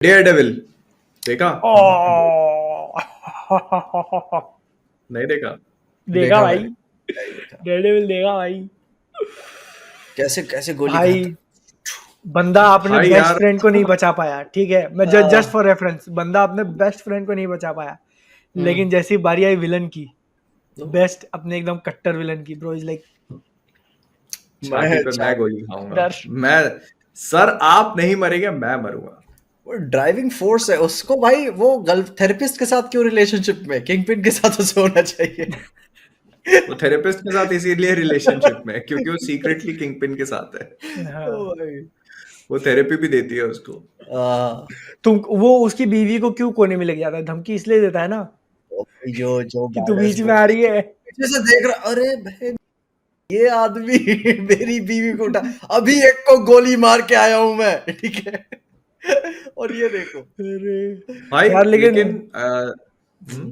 Daredevil देखा? ओह नहीं देखा? देखा भाई, नहीं देखा। डेयरडेविल देखा भाई। कैसे कैसे गोली भाई खाता बंदा अपने भाई बेस्ट यार फ्रेंड को नहीं बचा पाया, ठीक है, मैं हाँ। जस्ट फॉर रेफरेंस, बंदा अपने बेस्ट फ्रेंड को नहीं बचा पाया, लेकिन जैसी बारी आई विलन की, बेस्ट अपने एकदम कट्टर विलन की, ब्रो इज लाइक छाती पे मैं छाती- गोली खाऊंगा। डर। मैं सर आप नहीं मरेंगे, मैं मरूंगा। वो ड्राइविंग फोर्स है उसको भाई। वो गर्ल थेरेपिस्ट के साथ क्यों रिलेशनशिप में? किंगपिन के साथ उसे होना चाहिए। वो थेरेपिस्ट के साथ इसीलिए रिलेशनशिप में है क्योंकि वो सीक्रेटली किंगपिन के साथ है। हाँ। ओ भाई। वो थेरेपी भी देती है उसको। आ, वो उसकी बीवी को क्यों कोने में लग जाता है, धमकी इसलिए देता है ना जो जो कि तू badass बीच में वो- आ रही है। पीछे से देख रहा, अरे बहन ये आदमी मेरी बीवी को उठा, अभी एक को गोली मार के आया हूं मैं, ठीक है। और ये देखो अरे भाई यार लेकिन हम्म,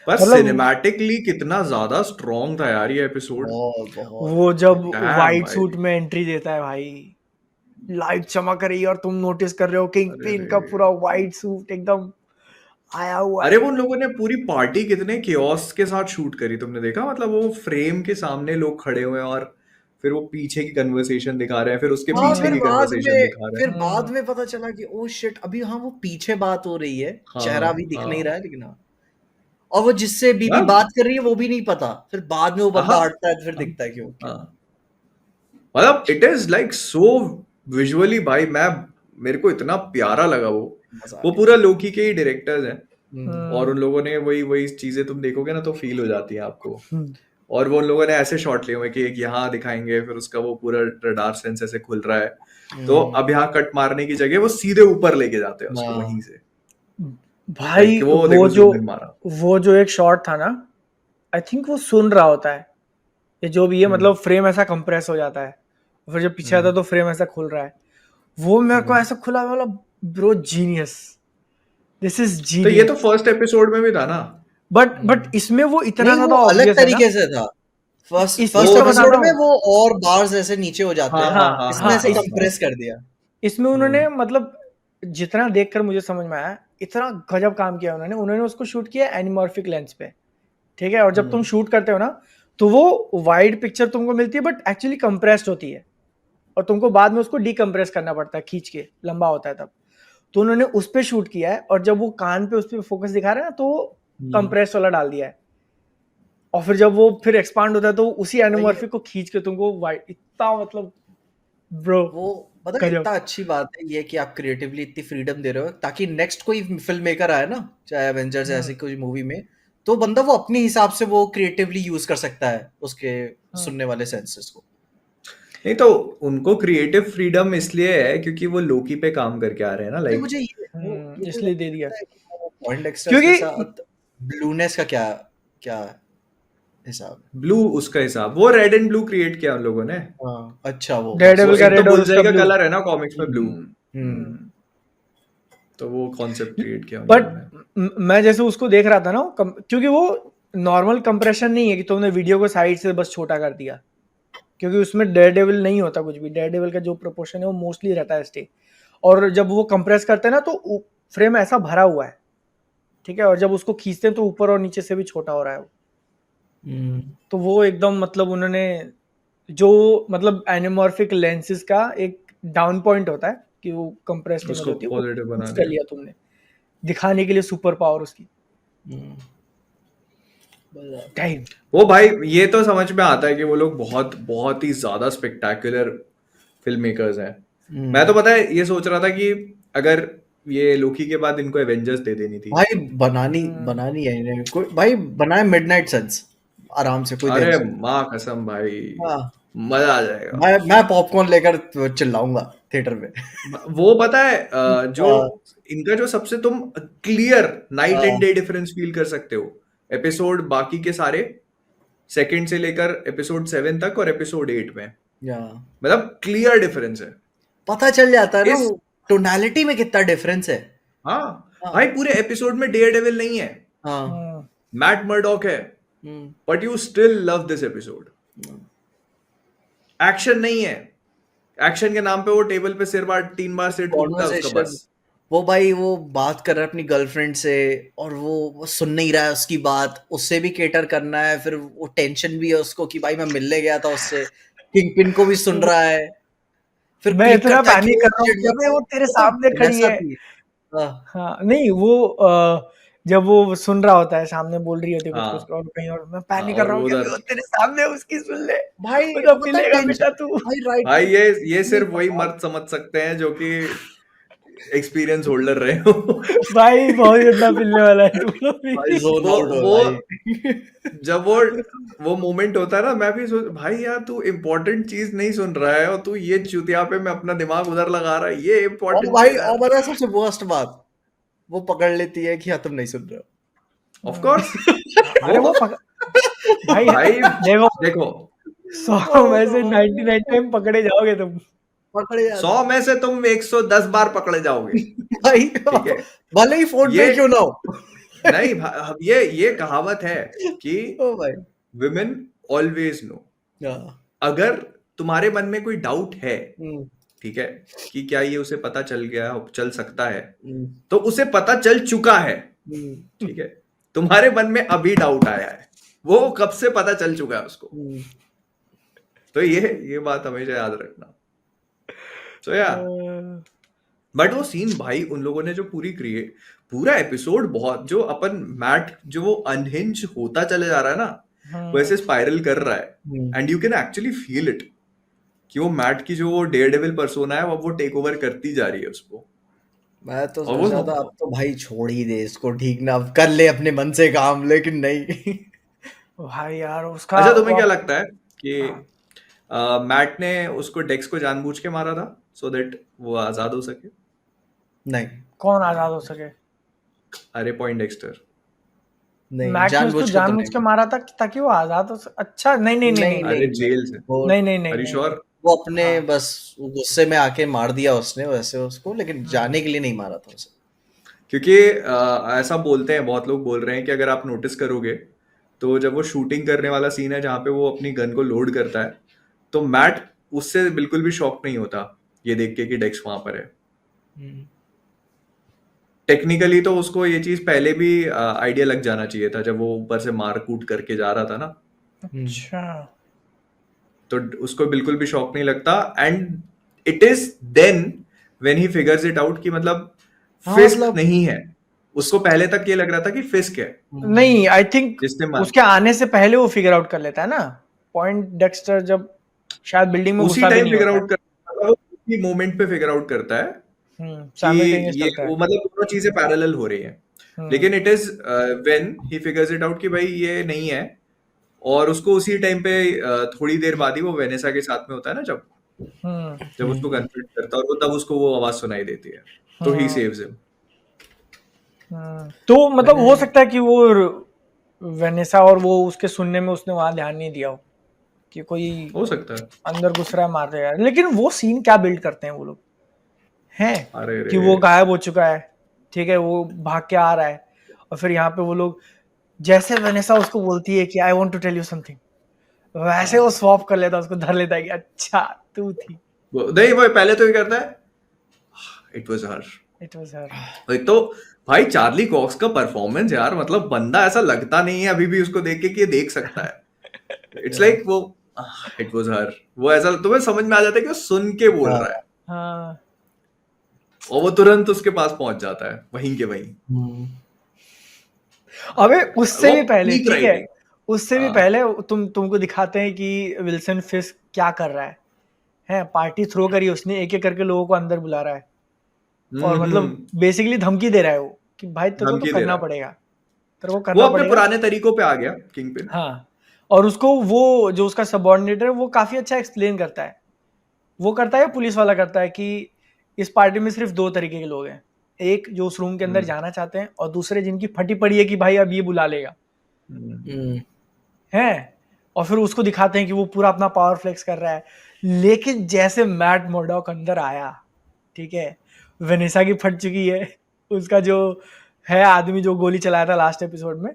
पर मतलब सिनेमैटिकली कितना ज्यादा स्ट्रॉन्ग था यार ये एपिसोड। बहुत वो जब Damn वाइट भाई। सूट में एंट्री देता है भाई, लाइट चमक रही है और तुम नोटिस कर रहे हो किंग अरे पिन का पूरा वाइट सूट एकदम आया हुआ अरे है। वो उन लोगों ने पूरी पार्टी कितने कियोस्क के साथ शूट करी, तुमने देखा? मतलब वो फ्रेम के सामने लोग खड़े हुए हैं और फिर वो पीछे की कन्वर्सेशन दिखा रहे हैं, फिर उसके हाँ, पीछे फिर की बाद कन्वर्सेशन में दिखा रहे फिर हैं। बाद में पता चला कि ओ शिट, अभी हाँ वो पीछे बात हो रही है, हाँ, चेहरा भी दिख हाँ। नहीं रहा है, लेकिन हाँ। और वो जिससे बीबी यार, बात कर रही है वो भी नहीं पता, फिर बाद में वो बंदा हाँ, हटता है तो फिर दिखता है क्यों क्यों। हाँ। मतलब it is like so visually भाई, मैं मेरे को इतना प्यारा लगा वो। मजा आ वो गया। पूरा लोकी के ही डायरेक्टर्स हैं हम्म, और उन लोगों ने वही वही चीजें तुम देखोगे ना तो फील हो जाती है आपको। हम्म, और वो उन लोगों ने ऐसे शॉट लिए हुए कि एक यहाँ दिखाएंगे, फिर उसका वो पूरा रडार सेंस ऐसे खुल रहा है, तो अब यहाँ कट मारने की जगह वो सीधे ऊपर लेके जाते हैं उसको हाँ। वहीं से। भाई लाइक वो वो देखो जो zoom in मारा। वो जो एक शॉट था ना, आई थिंक वो सुन रहा होता है ये जो भी है, मतलब फ्रेम ऐसा कंप्रेस हो जाता है, फिर जब पीछे आता है तो फ्रेम ऐसा खुल रहा है, वो मेरे को ऐसा खुला, वाला ब्रो जीनियस, दिस इज तो ये जीनियस। तो फर्स्ट एपिसोड में भी था ना। बट इसमें वो इतना नहीं, ज्यादा वो अलग ऑब्वियस है ना, तरीके से था। फर्स्ट इसमें फर्स्ट मैं एपिसोड बताता में हूँ। वो और बार्स ऐसे नीचे हो जाते हाँ, हैं, हाँ, हाँ, इसमें हाँ, ऐसे हाँ, कंप्रेस कर दिया। इसमें उन्होंने मतलब जितना देखकर मुझे समझ में आया, इतना गजब काम किया उन्होंने उसको शूट किया एनिमॉर्फिक लेंस पे, ठीक है, और जब तुम शूट करते हो ना तो वो वाइड पिक्चर तुमको मिलती है बट एक्चुअली कंप्रेस्ड होती है, और तुमको बाद में उसको डीकम्प्रेस करना पड़ता है, खींच के लंबा होता है तब, तो उन्होंने उस पे शूट किया है, और जब वो कान पे उस पे फोकस दिखा रहे हैं ना तो कंप्रेस वाला डाल दिया है, और फिर जब वो फिर एक्सपांड होता है तो उसी एनिमॉर्फिक को खींच के तुमको वाइड, इतना मतलब ब्रो वो मतलब गजब। इतना अच्छी बात है ये कि आप क्रिएटिवली इतनी फ्रीडम दे रहे हो ताकि नेक्स्ट कोई फिल्म मेकर आए ना, चाहे एवेंजर्स ऐसी कोई मूवी में, तो बंदा वो अपने हिसाब से वो क्रिएटिवली यूज कर सकता है उसके सुनने वाले सेंसेस को। नहीं तो उनको क्रिएटिव फ्रीडम इसलिए है क्योंकि वो लोकी पे काम करके आ रहे हैं ना, नहीं, लाइक मुझे ये इसलिए दे दिया, पॉइंटेक्स्टर्स के क्योंकि साथ ब्लूनेस का क्या क्या हिसाब है? ब्लू उसका हिसाब, वो रेड एंड ब्लू क्रिएट किया उन लोगों ने। हाँ, अच्छा वो डेयरडेविल वो का एक तो रेड और बुलजाई उसका का ब्लू। कलर है ना कॉमिक्स में, ब्लू। हम्म, तो वो कॉन्सेप्ट क्रिएट किया उन बट लोगों ने। मैं जैसे उसको देख रहा था ना, क्योंकि वो नॉर्मल कंप्रेशन नहीं है कि तुमने वीडियो को साइड से बस छोटा कर दिया, क्योंकि उसमें डेयरडेविल नहीं होता कुछ भी, डेयरडेविल का जो प्रोपोर्शन है वो मोस्टली रहता है स्टे, और जब वो कंप्रेस करते हैं ना तो फ्रेम ऐसा भरा हुआ है, ठीक है, और जब उसको खींचते हैं तो ऊपर और नीचे से भी छोटा हो रहा है वो, तो वो एकदम मतलब उन्होंने जो मतलब एनिमॉर्फिक लेंसेज का एक डाउन पॉइंट होता है कि वो कंप्रेस उसको होती है, वो पॉजिटिव बना use कर दिया। लिया तुमने दिखाने के लिए सुपर पावर उसकी। Damn. वो भाई ये तो समझ में आता है कि वो लोग बहुत बहुत ही ज्यादा स्पेक्टेकुलर फिल्म मेकर्स हैं। मैं तो पता है ये सोच रहा था कि अगर ये लोकी के बाद इनको एवेंजर्स दे देनी थी। भाई बनानी है इन्हें, कोई भाई बनाए मिडनाइट सन्स आराम से, कोई अरे टेंशन। माँ कसम भाई, हाँ, मजा आ जाएगा। मैं पॉपकॉर्न लेकर चिल्लाऊंगा थिएटर में। वो पता है जो हाँ, इनका जो सबसे तुम क्लियर नाइट एंड हाँ, डे डिफरेंस फील कर सकते हो, एपिसोड बाकी के सारे सेकंड से लेकर एपिसोड 7 तक और एपिसोड 8 में, या मतलब क्लियर डिफरेंस है पता चल जाता है ना इस। वो टोनालिटी में कितना डिफरेंस है। हाँ हाँ, भाई, पूरे एपिसोड में डेयरडेविल नहीं है, हाँ, मैट मर्डॉक है, but you still love this episode. Action नहीं है, एक्शन के नाम पे वो टेबल पे 3 बार सिर ठोकता है उसका कॉन्वर्सेशन बस। वो भाई वो बात कर रहा है अपनी गर्लफ्रेंड से और वो सुन नहीं रहा है उसकी बात, उससे भी केटर करना है, फिर वो टेंशन भी है उसको कि भाई मैं मिलने गया था उससे, किंगपिन को भी सुन रहा है, फिर मैं क्लिक इतना करता है कि पैनिक ओ कर रहा हूँ शिट कि अबे वो तेरे वो तो सामने खड़ी वैसा है। भी हाँ हाँ नहीं वो जब वो सुन रहा होता है, सामने बोल रही होती है कुछ कुछ हाँ और कहीं और, मैं हाँ, पैनिक कर और रहा हूँ वो कि अबे उधर वो तेरे सामने है, उसकी सुन ले, भाई वो तो होता है पिलेगा टेंशन बेटा तू। भाई राइट भाई ये नहीं सिर्फ वही पता मर्द समझ सकते हैं जो कि एक्सपीरियंस होल्डर रहे हो। भाई बहुत गंदा पिलने वाला है तू लोग भाई भी। जोन वो आउट हो वो भाई जब वो मोमेंट होता है ना, मैं भी सोच भाई यार तू इम्पोर्टेंट चीज नहीं सुन रहा है और तू ये चुतिया पे में अपना दिमाग उधर लगा रहा है, ये और इम्पोर्टेंट भाई चीज है। और पता है सबसे वर्स्ट बात, वो पकड़ लेती है कि हाँ तुम नहीं सुन रहे ऑफ कोर्स अरे वो वो भाई भाई देखो, देखो 100 हो में से तो 99 टाइम पकड़े जाओगे तुम। पकड़े 100 जाते में से तुम 110 बार पकड़े जाओगे। भाई ठीक है, भले ही फोन ये पे क्यों ना हो नहीं ये कहावत है कि ओ भाई विमेन ऑलवेज नो। हाँ अगर तुम्हारे मन में कोई डाउट है, हम्म, ठीक है, कि क्या ये उसे पता चल गया, चल सकता है, हम्म, तो उसे पता चल चुका है। हम्म, ठीक है, तुम्हारे मन में अभी डाउट आया है, वो कब से पता चल चुका है उसको। हम्म। तो ये बात हमेशा याद रखना। तो या बट वो सीन भाई उन लोगों ने जो पूरा एपिसोड, बहुत जो अपन मैट जो वो अनहिंज होता चले जा रहा है ना, वैसे स्पाइरल कर रहा है, and you can actually feel it कि वो मैट की जो वो डेयरडेविल पर्सोना है वो टेक ओवर करती जा रही है उसको। मैं तो और सोच रहा था अब तो भाई छोड़ ही दे इसको, ठीक ना, अब कर ले अपने मन से काम, लेकिन नहीं भाई यार उसका अच्छा, तुम्हें क्या वो लगता है कि मैट ने उसको डेक्स को जानबूझ के मारा था सो दैट वो आजाद हो सके? नहीं कौन आजाद हो सके? अरे पॉइंट डेक्स्टर। नहीं मैट ने उसको जानबूझ के तो जानबूझ नहीं के मारा था ताकि वो आजाद हो अच्छा नहीं नहीं नहीं नहीं नहीं नहीं अरे नहीं नहीं जेल से। वो नहीं नहीं नहीं आर यू नहीं नहीं। श्योर? वो अपने हाँ बस गुस्से में आके मार दिया उसने वैसे उसको, लेकिन जाने के लिए नहीं मारा था उसे। क्योंकि ऐसा बोलते हैं, बहुत लोग बोल रहे हैं कि अगर आप नोटिस करोगे तो जब वो शूटिंग करने वाला सीन है जहां पे वो अपनी गन को लोड करता है, तो मैट उससे बिल्कुल भी शॉक नहीं होता ये देख के कि डेक्स वहां पर है। टेक्निकली तो उसको ये चीज पहले भी आइडिया लग जाना चाहिए था जब वो ऊपर से मार कूट करके जा रहा था ना, अच्छा तो उसको बिल्कुल भी शॉक नहीं लगता। And it is then when he figures it out कि मतलब हाँ फिस्क मतलब नहीं है, उसको पहले तक ये लग रहा था कि फिस्क है नहीं आई थिंक जिसने मार। उसके आने से पहले वो फिगर आउट कर लेता है ना पॉइंट डेक्स्टर, जब शायद बिल्डिंग में उसी घुसा भी टाइम नहीं फिगर होता आउट करता है, उसी मोमेंट पे फिगर आउट करता है कि साइमल्टेनियस ये चलता है। वो मतलब दोनों चीजें पैरेलल हो रही हैं। लेकिन it is when he figures it out कि भाई ये नहीं है, और उसको उसी टाइम पे थोड़ी देर बाद ही वो वेनेसा के साथ में होता है ना, जब उसको कन्फ्रंट करता है और वो तब उसको वो आवाज सुनाई देती है, तो ही सेव्स हिम। तो मतलब मैंने हो सकता है कि वो वेनेसा और वो उसके सुनने में उसने वहां ध्यान नहीं दिया हो कि कोई हो सकता है। अंदर घुस रहा है मार देगा, लेकिन वो सीन क्या बिल्ड करते हैं वो लोग हैं अरे कि रे, वो गायब हो चुका है, ठीक है, वो भाग के आ रहा है और फिर यहाँ पे वो लोग जैसे वेनेसा उसको बोलती है कि I want to tell you something, वैसे वो स्वैप कर लेता है, उसको धर लेता है कि अच्छा तू थी, नहीं वो पहले तो ये करता है, it was her. It was her. एक तो भाई चार्ली कॉक्स का परफॉर्मेंस यार, मतलब बंदा ऐसा लगता नहीं है अभी भी उसको देख के कि ये देख सकता है। इट्स लाइक वो इट वाज हर, वो ऐसा तुम्हें समझ में आ जाता है कि वो सुन के बोल हाँ रहा है, हाँ और वो तुरंत उसके पास पहुंच जाता है वहीं के वहीं। अबे उससे वो भी पहले पीक ठीक है, राइटिंग। उससे भी हाँ पहले तुमको दिखाते हैं कि विल्सन फिस्क क्या कर रहा है पार्टी थ्रो करी उसने, एक एक करके लोगों को अंदर बुला रहा है और मतलब बेसिकली धमकी दे रहा है वो कि भाई तेरे को तो धमकी दे करना रहा है, पड़ेगा, तेरे को वो करना अपने पड़ेगा। पुराने तरीकों पे आ गया किंगपिन। हाँ और उसको वो जो उसका सबऑर्डिनेट है वो काफी अच्छा एक्सप्लेन करता है, वो करता है पुलिस वाला करता है कि इस पार्टी में सिर्फ दो तरीके के लोग हैं, एक जो उस रूम के अंदर जाना चाहते हैं और दूसरे जिनकी फटी पड़ी है कि भाई अब ये बुला लेगा है, और फिर उसको दिखाते हैं कि वो पूरा अपना पावर फ्लेक्स कर रहा है। लेकिन जैसे मैट मोर्डॉक अंदर आया, ठीक है, वेनेसा की फट चुकी है, उसका जो है आदमी जो गोली चलाया था लास्ट एपिसोड में,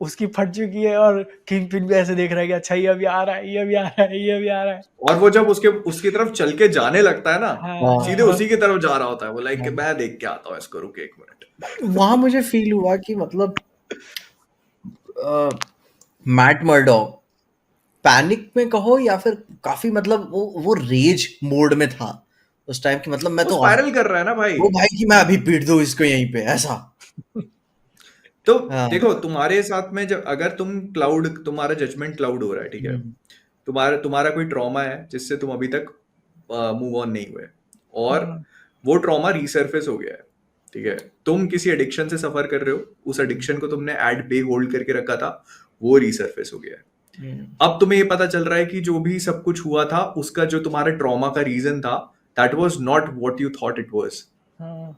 उसकी फट चुकी है और किंग पिन भी ऐसे देख रहा है कि अच्छा ये अभी आ रहा है, ये अभी आ रहा है, ये अभी आ रहा है। और वो जब उसकी तरफ चल के जाने लगता है ना, हाँ सीधे हाँ उसी की तरफ जा रहा होता है वो, लाइक कि मैं देख के आता हूँ इसको, रुके एक मिनट। वहां मुझे फील हुआ कि मतलब मैट मर्डॉक पैनिक में कहो या फिर काफी मतलब वो रेज मोड में था उस टाइम की, मतलब मैं वो तो स्पाइरल कर रहा है ना भाई। वो भाई कि मैं अभी पीट दूं इसको यहीं पे ऐसा। तो हाँ। देखो तुम्हारे साथ में जब अगर तुम्हारा जजमेंट क्लाउड हो रहा है, ठीक है, तुम्हारा कोई ट्रॉमा है जिससे तुम अभी तक मूव ऑन नहीं हुए, और हम्म, वो ट्रॉमा रीसर्फेस हो गया है, ठीक है, तुम किसी एडिक्शन से सफर कर रहे हो, उस एडिक्शन को तुमने एट बे होल्ड करके रखा था, वो रीसर्फेस हो गया है। अब तुम्हें ये पता चल रहा है कि जो भी सब कुछ हुआ था उसका जो तुम्हारे ट्रॉमा का रीजन था, that was not what you thought it was. Hmm.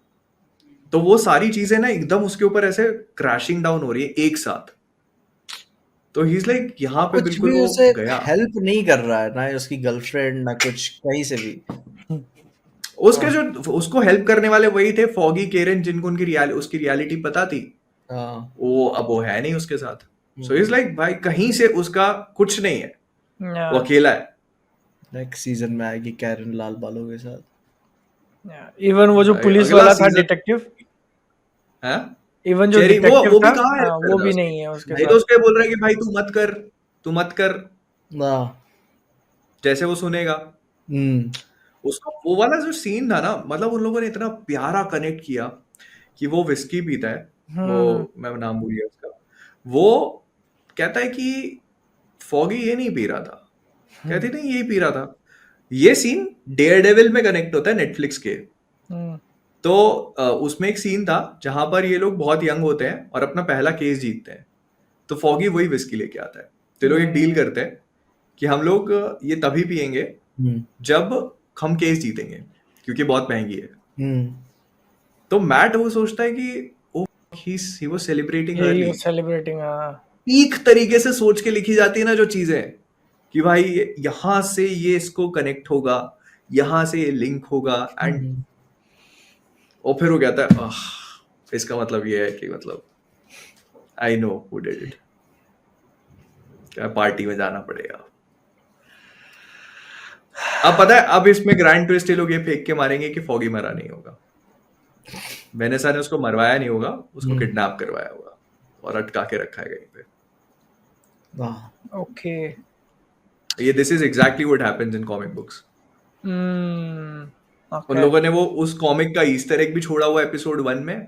तो वो सारी चीजें ना एकदम उसके ऊपर ऐसे क्रैशिंग डाउन हो रही है एक साथ। तो ही इज लाइक यहाँ पे कुछ बिल्कुल भी वो उसे गया। हेल्प नहीं कर रहा है, ना उसकी गर्लफ्रेंड ना कुछ कहीं से भी। उसके जो उसको हेल्प करने वाले वही थे, फॉगी, केरन, जिनको उसकी रियलिटी पता थी, हाँ। वो अब वो है नहीं उसके साथ। सो इज लाइक भाई कहीं से उसका कुछ नहीं है, वो अकेला है। नेक्स्ट सीजन में आएगी कैरन लाल बालों के साथ। इवन वो जो भाई पुलिस अगला वाला था सीजन डिटेक्टिव, है इवन जो चेरी, डिटेक्टिव वो था, भी कहाँ हाँ, हेल्प वो करता है भी उसकी। नहीं है उसके नहीं तो साथ। उसके बोल रहा है कि भाई तू मत कर, तू मत कर, हाँ। जैसे वो सुनेगा। उसको वो वाला जो सीन था ना, मतलब उन लोगों ने इतना प्यारा कनेक्ट किया कि वो विस्की पीता है, वो हम्म मैं नाम भूल गया उसका, वो कहता है कि फॉगी ये नहीं पी रहा था, कहती नहीं यही पी रहा था। ये सीन डेयरडेविल में कनेक्ट होता है नेटफ्लिक्स के। हम्म तो उसमें एक सीन था जहां पर ये लोग बहुत यंग होते हैं और अपना पहला केस जीतते हैं, तो फॉगी वही विस्की लेके आता है। तो ये लोग एक डील करते हैं कि हम लोग ये तभी पियेंगे जब हम केस जीतेंगे, क्योंकि बहुत महंगी है। तो मैट वो सोचता है कि oh he was celebrating he early. Was celebrating. Peak तरीके से सोच के लिखी जाती है ना जो चीजें, कि भाई यहां से ये इसको कनेक्ट होगा, यहां से ये लिंक होगा, एंड और फिर वो कहता है इसका मतलब ये है कि मतलब I know who did it, क्या पार्टी में जाना पड़ेगा। अब पता है, अब इसमें ग्रैंड ट्विस्ट ये लोग ये फेंक के मारेंगे कि फॉगी मरा नहीं होगा, वेनेसा ने उसको मरवाया नहीं होगा, उसको किडनैप करवाया होगा और अटका के रखा है कहीं पे। ओके। ये this is exactly what happens in comic books. उन ओके। लोगों ने वो उस कॉमिक का ईस्टर एग भी छोड़ा हुआ एपिसोड 1 में,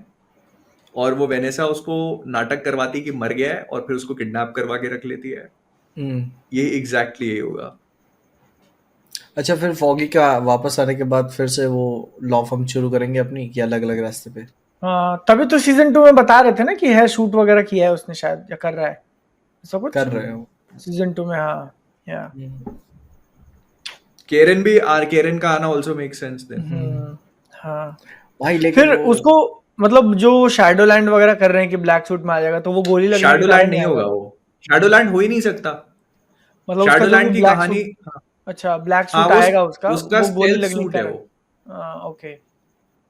और वो वेनेसा उसको नाटक करवाती कि मर गया है और फिर उसको किडनैप करवा के रख लेती है। ये एग्जैक्टली यही होगा। अच्छा, फिर फॉगी का वापस आने के बाद फिर से वो लॉ फर्म शुरू करेंगे अपनी, कि अलग अलग रास्ते पे? हाँ, तभी तो सीजन 2 में बता रहे थे ना कि है शूट वगैरह किया है उसने शायद, या कर रहा है ऐसा कुछ कर रहे हो। सीजन 2 में। हाँ या केरन का आना आल्सो मेक सेंस देन। हाँ। भाई लेकिन फिर उसको मतलब जो शैडोलैंड वगैरह कर रहे हैं कि ब्लैक सूट में आ जाएगा, तो वो गोली लगने के शैडोलैंड कारण नहीं आएगा। होगा, वो शैडोलैंड हो ही नहीं सकता। मतलब उसका जो शैडोलैंड भी की ब्लैक कहानी, सूट, अच्छा ब्लैक हाँ सूट आएगा उसका उसका वो गोली स्टेल्थ लगने के सूट है कारण। वो, ओके।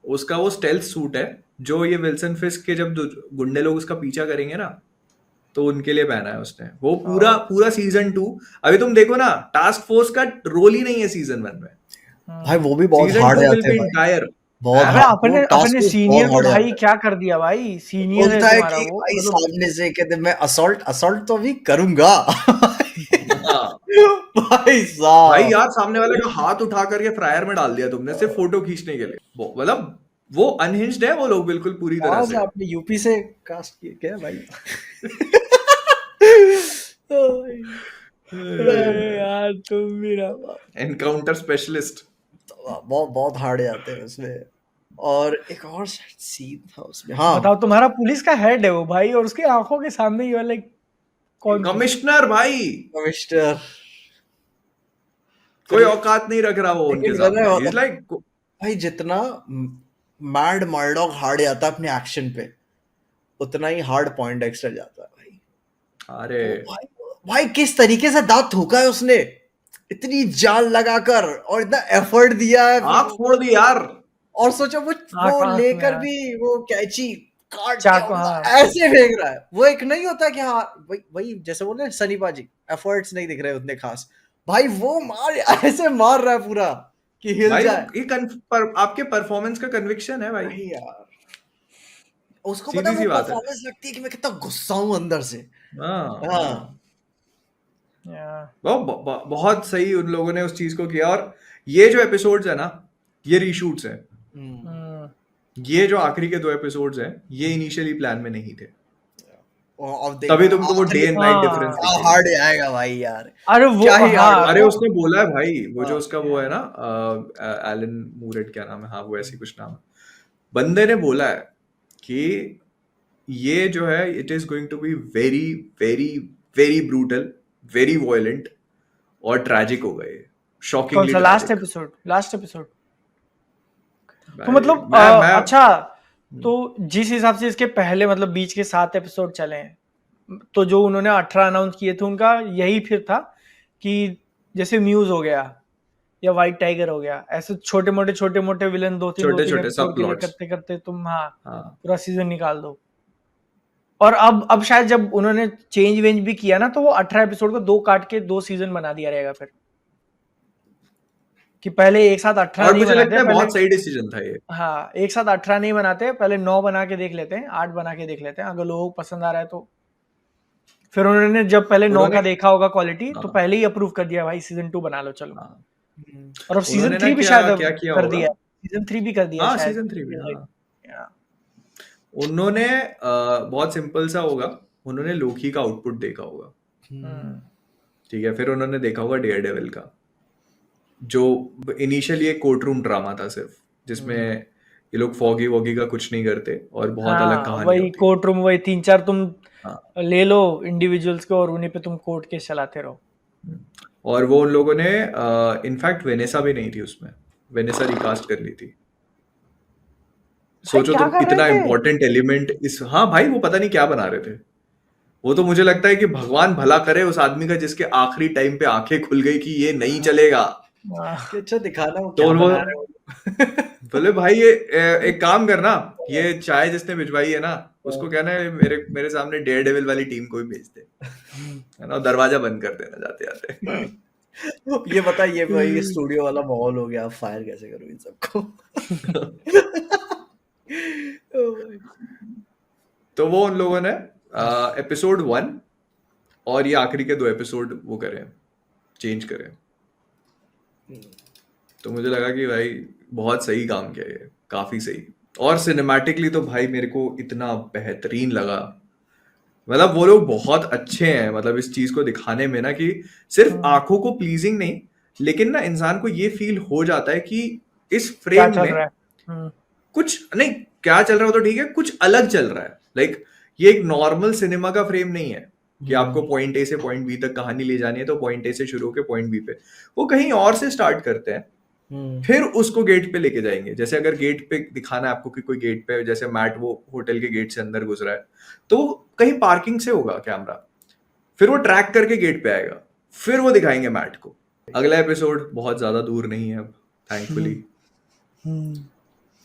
उसका वो स्टेल्थ सूट है जो ये विल्सन फिस्क के जब गुंडे लोग उसका पीछा करेंगे ना, तो उनके लिए पहना है उसने वो पूरा सीजन 2। अभी तुम देखो ना, टास्क फोर्स का रोल ही नहीं है सीजन 1 में। भाई वो भी बहुत सीजन हार्ड 2 विल जाते बी हैं भाई, इंटायर। बहुत अबे हार्ड। अपने वो टास्क अपने फोर्स सीनियर बहुत को हार्ड भाई जाता है। क्या कर दिया भाई, सीनियर है बोलता है तुम्हारा कि वो भाई मतलब। सामने से कहते मैं असॉल्ट तो अभी करूंगा। हाँ भाई भाई साहब। यार, सामने वाले का हाथ उठा करके फ्रायर में डाल दिया तुमने सिर्फ फोटो खींचने के लिए। मतलब वो अनहिंज्ड है वो लोग बिल्कुल पूरी तरह कहाँ से। से आपने यूपी से कास्ट किया क्या भाई? अरे यार तुम भी ना। Encounter specialist. बहुत बहुत हार्ड जाते हैं उसमें। और एक और सीन था उसमें, हाँ बताओ, तुम्हारा पुलिस का हेड है वो भाई, और उसकी आंखों के सामने ही लाइक कौन थी? कमिश्नर भाई, कमिश्नर। कोई औकात नहीं रख रहा वो उनके लेकिन सामने। पता है इज लाइक भाई, जितना मैड मर्डॉक हार्ड जाता है अपने एक्शन पे, उतना ही हार्ड पॉइंट एक्स्ट्रा जाता है भाई। अरे ओ भाई, भाई किस तरीके से दांत थूका है उसने, इतनी जान लगाकर और इतना एफर्ट दिया है आंख फोड़ दी यार। और सोचो वो आंख में लेकर हाँ। भी वो कैची काट के चाकू, अपना हाँ। ऐसे फेंक रहा है। वो एक नहीं होता कि हाँ वही वही जैसे बोले सनी पाजी एफर्ट्स नहीं दिख रहे उतने खास, भाई वो मार ऐसे मार रहा है पूरा कि हिल भाई जाए। ये आपके परफॉर्मेंस का कन्विक्शन है भाई, नहीं यार, उसको पता सीधी है वो सी बात है। परफॉर्मेंस लगती है कि मैं कितना गुस्सा हूँ अंदर से। हाँ हाँ हाँ, Yeah. बहुत सही उन लोगों ने उस चीज को किया। और ये जो एपिसोड्स है ना, ये रीशूट्स हैं। हम्म, हम्म। ये जो आखिरी के 2 एपिसोड्स हैं, ये इनिशियली प्लान में नहीं थे, और अब तभी देखना तुमको वो डे आखिरी एंड नाइट डिफरेंस क्या दिखेगा। हार्ड आएगा भाई यार, अरे वो, क्या ही हार्ड हाँ, अरे होगा। उसने बोला है भाई, वो जो हाँ, उसका वो है ना, एलन मूरेट क्या नाम है, हाँ वो ऐसी कुछ नाम है, बंदे ने बोला है कि ये जो है it is going to be very very very brutal, very violent और ट्रैजिक होगा ये, कौन शॉकिंगली सा last tragic. Episode? Last episode तो भाई मतलब मैं अच्छा, तो जिस हिसाब से इसके पहले मतलब बीच के 7 एपिसोड चले हैं, तो जो उन्होंने 18 अनाउंस किए थे उनका यही फिर था कि जैसे म्यूज हो गया या व्हाइट टाइगर हो गया, ऐसे छोटे मोटे विलन दो तीन छोटे छोटे सब एपिसोड के लिए प्लॉट्स, करते करते तुम, हाँ, हाँ पूरा सीजन निकाल दो। और अब शायद जब उन्होंने चेंज वेंज भी किया ना, तो वो 18 एपिसोड को 2 काट के 2 सीजन बना दिया रहेगा फिर, कि पहले एक साथ 18 और नहीं मुझे बनाते, लगता है पहले, बहुत सही डिसीजन था ये। हाँ, एक साथ 18 नहीं बनाते, पहले 9 बना के देख लेते हैं, 8 बना के देख लेते हैं, अगर लोगों को पसंद आ रहा है तो। फिर उन्होंने जब पहले 9 उन्होंने का देखा होगा क्वालिटी, तो हाँ पहले ही अप्रूव कर दिया भाई सीजन 2 बना लो चलो। हाँ, हम्म, और अब सीजन उन्होंने ना 3 भी क्या शायद अब क्या किया कर होगा। दिया है, सीजन 3 भी कर दिया है हाँ शायद। सीजन 3 भी, हाँ। Yeah. उन्होंने बहुत सिंपल सा होगा, उन्होंने लोकी का आउटपुट देखा होगा, हम्म। ठीक है, फिर उन्होंने देखा होगा डेयर डेविल का, जो इनिशियली एक कोर्ट रूम ड्रामा था सिर्फ, जिसमें ये लोग फॉगी वॉगी का कुछ नहीं करते और बहुत अलग हाँ, कहानी वही होती है। कोर्ट रूम, वही 3-4 तुम हाँ, ले लो इंडिविजुअल्स को और उन्हीं पे तुम कोर्ट केस चलाते रहो। और वो उन लोगों ने इनफैक्ट वेनेसा भी नहीं थी उसमें, वेनेसा रिकास्ट कर ली थी। भाई सोचो क्या तुम, कर रहे इतना थे? इम्पोर्टेंट एलिमेंट इस, हाँ भाई वो पता नहीं क्या बना रहे थे। वो तो मुझे लगता है कि भगवान भला करे उस आदमी का जिसके आखिरी टाइम पे आंखें खुल गई कि ये नहीं चलेगा। हाँ, कि अच्छा दिखाना वो तो क्या वो बना रहे हो। बोले भाई ये एक काम करना, ये चाय जिसने भिजवाई है ना, उसको कहना है मेरे मेरे सामने डेयर डेविल वाली टीम को भी भेज दे, है ना, दरवाजा बंद कर देना जाते जाते। ये बता, ये भाई स्टूडियो वाला माहौल हो गया, फायर कैसे करूं इन सबको। Oh my तो वो उन लोगों ने एपिसोड 1 और ये आखिरी के 2 एपिसोड वो करें, चेंज करें। तो मुझे लगा कि भाई बहुत सही काम किया ये, काफी सही। और सिनेमैटिकली तो भाई मेरे को इतना बेहतरीन लगा, मतलब वो लोग बहुत अच्छे हैं, मतलब इस चीज को दिखाने में ना, कि सिर्फ आंखों को प्लीजिंग नहीं, लेकिन ना इंसान को ये फील हो जाता है कि इस क्या फ्रेम चल में रहा है? कुछ नहीं, क्या चल रहा हो तो ठीक है, कुछ अलग चल रहा है। लाइक ये एक नॉर्मल सिनेमा का फ्रेम नहीं है कि आपको पॉइंट ए से पॉइंट बी तक कहानी ले जानी है, तो पॉइंट ए से शुरू होकर पॉइंट बी पे, वो कहीं और से स्टार्ट करते हैं, फिर उसको गेट पे लेके जाएंगे। जैसे अगर गेट पे दिखाना है आपको कि कोई गेट पे, जैसे मैट वो होटल के गेट से अंदर गुजरा है, तो कहीं पार्किंग से होगा कैमरा, फिर वो ट्रैक करके गेट पे आएगा, फिर वो दिखाएंगे मैट को। अगला एपिसोड बहुत ज्यादा दूर नहीं है अब, थैंकफुली।